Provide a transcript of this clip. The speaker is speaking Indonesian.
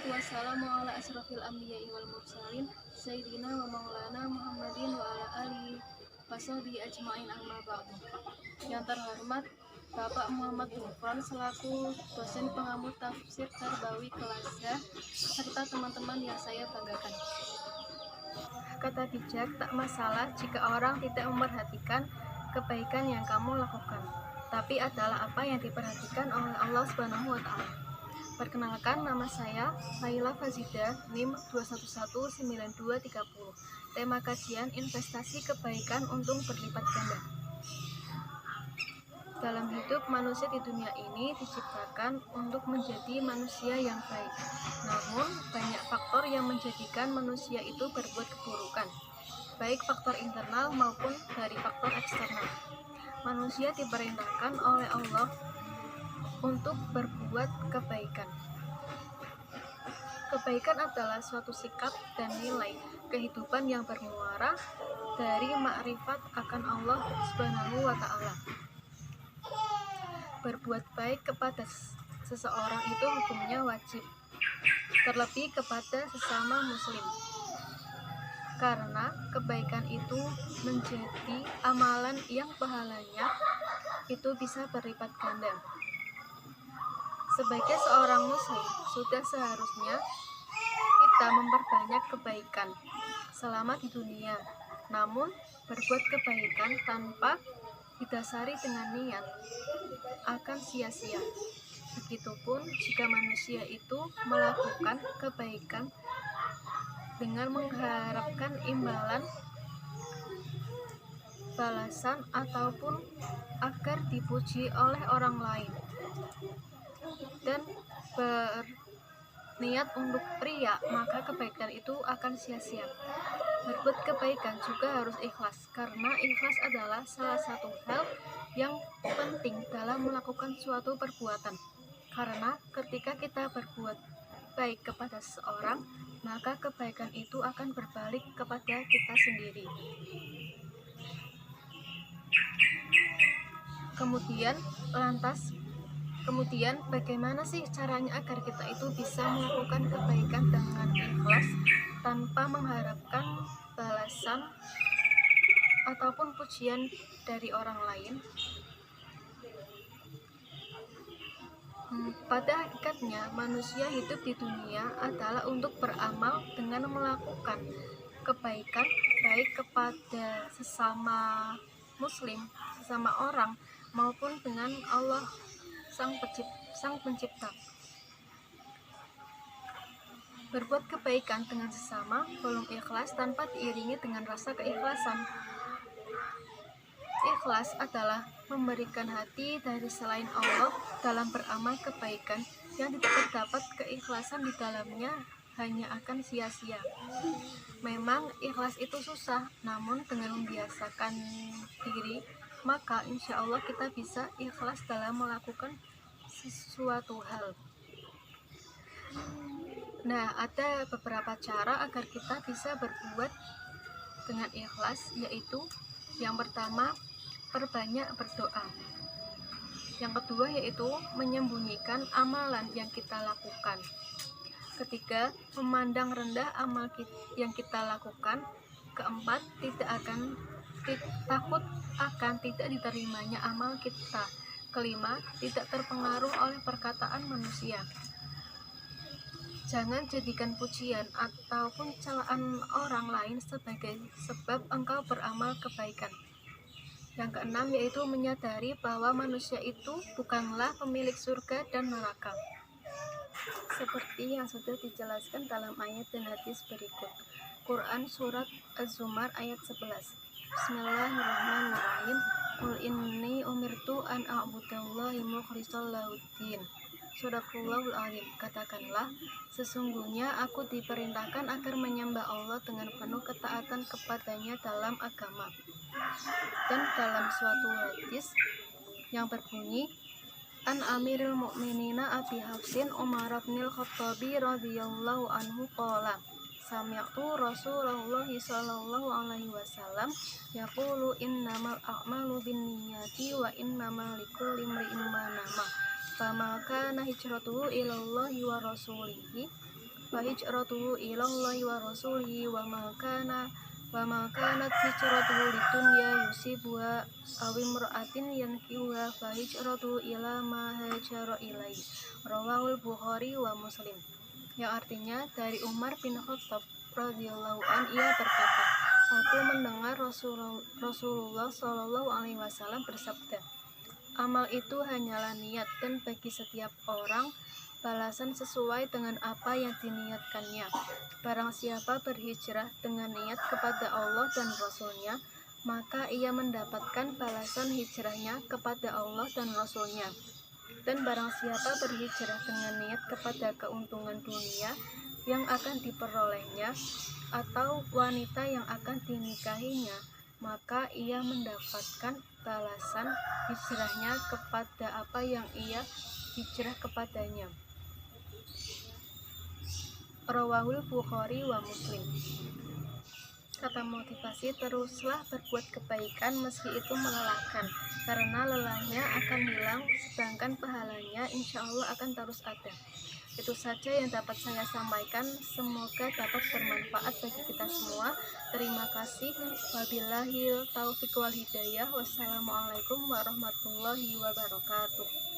wassalamu ala asrofil anbiya'i wal mursalin Sayyidina wa maulana Muhammadin wa ala alihi wasahbihi ajma'in amma ba'du. Yang terhormat Bapak Muhammad Dufran selaku dosen pengampu tafsir Tarbawi kelas H serta teman-teman yang saya banggakan. Kata bijak, tak masalah jika orang tidak memperhatikan kebaikan yang kamu lakukan, tapi adalah apa yang diperhatikan oleh Allah Subhanahu wa Ta'ala. Perkenalkan, nama saya Laila Fazida, NIM 2119230. Tema kajian investasi kebaikan untung berlipat ganda. Dalam hidup, manusia di dunia ini diciptakan untuk menjadi manusia yang baik. Namun, banyak faktor yang menjadikan manusia itu berbuat keburukan, baik faktor internal maupun dari faktor eksternal. Manusia diperintahkan oleh Allah untuk berbuat kebaikan. Kebaikan adalah suatu sikap dan nilai kehidupan yang bermuara dari makrifat akan Allah Subhanahu wa Ta'ala. Berbuat baik kepada seseorang itu hukumnya wajib, terlebih kepada sesama muslim, karena kebaikan itu menjadi amalan yang pahalanya itu bisa berlipat ganda. Sebagai seorang muslim, sudah seharusnya kita memperbanyak kebaikan selama di dunia. Namun, berbuat kebaikan tanpa didasari dengan niat akan sia-sia. Begitupun jika manusia itu melakukan kebaikan dengan mengharapkan imbalan, balasan, ataupun agar dipuji oleh orang lain, dan berniat untuk riya, maka kebaikan itu akan sia-sia. Berbuat kebaikan juga harus ikhlas, karena ikhlas adalah salah satu hal yang penting dalam melakukan suatu perbuatan. Karena ketika kita berbuat baik kepada seseorang, maka kebaikan itu akan berbalik kepada kita sendiri. Kemudian bagaimana sih caranya agar kita itu bisa melakukan kebaikan dengan ikhlas tanpa mengharapkan balasan ataupun pujian dari orang lain? Pada hakikatnya, manusia hidup di dunia adalah untuk beramal dengan melakukan kebaikan baik kepada sesama muslim, sesama orang, maupun dengan Allah Sang Pencipta. Berbuat kebaikan dengan sesama belum ikhlas tanpa diiringi dengan rasa keikhlasan. Ikhlas adalah memberikan hati dari selain Allah dalam beramal kebaikan yang tidak terdapat keikhlasan di dalamnya hanya akan sia-sia. Memang ikhlas itu susah, namun dengan membiasakan diri, maka insya Allah kita bisa ikhlas dalam melakukan sesuatu hal. Nah, ada beberapa cara agar kita bisa berbuat dengan ikhlas, yaitu yang pertama, perbanyak berdoa. Yang kedua yaitu menyembunyikan amalan yang kita lakukan. Ketiga, memandang rendah amal yang kita lakukan. Keempat, takut akan tidak diterimanya amal kita. Kelima, tidak terpengaruh oleh perkataan manusia. Jangan jadikan pujian ataupun celaan orang lain sebagai sebab engkau beramal kebaikan. Yang keenam yaitu menyadari bahwa manusia itu bukanlah pemilik surga dan neraka, seperti yang sudah dijelaskan dalam ayat dan hadis berikut. Quran Surat Az-Zumar ayat 11. Bismillahirrahmanirrahim. Qul inni umirtu an a'budallahi mukhlishan lahuddin. Sadaqallahul azim. Katakanlah, sesungguhnya aku diperintahkan agar menyembah Allah dengan penuh ketaatan kepadanya dalam agama. Dan dalam suatu hadis yang berbunyi, An Amiril Mukminina Abi Hafsin Umar bin Khattabi radhiyallahu anhu qala sami'tu Rasulullah sallallahu alaihi wasallam yaqulu innamal a'malu binniyati wa innamal likulli imri'in ma nawa. Fama kana hijratuhu ilallahi wa rasulihi fa hijratuhu ilallahi wa rasulihi wa ma kanat hijratuhu lidunya yusibuha aw imra'atin yankihuha fa hijratuhu ila ma hajara ilaihi. Rawahul Bukhari wa Muslim. Yang artinya dari Umar bin Khattab radhiyallahu an, ia berkata, aku mendengar Rasulullah Shallallahu alaihi wasallam bersabda, amal itu hanyalah niat, dan bagi setiap orang balasan sesuai dengan apa yang diniatkannya. Barang siapa berhijrah dengan niat kepada Allah dan Rasulnya, maka ia mendapatkan balasan hijrahnya kepada Allah dan Rasulnya. Dan barang siapa berhijrah dengan niat kepada keuntungan dunia yang akan diperolehnya atau wanita yang akan dinikahinya, maka ia mendapatkan balasan hijrahnya kepada apa yang ia hijrah kepadanya. Rawahul Bukhari wa Muslim. Kata motivasi, teruslah berbuat kebaikan meski itu melelahkan, karena lelahnya akan hilang, sedangkan pahalanya insya Allah akan terus ada. Itu saja yang dapat saya sampaikan, semoga dapat bermanfaat bagi kita semua. Terima kasih. Wabillahil taufiq wal hidayah. Wassalamualaikum warahmatullahi wabarakatuh.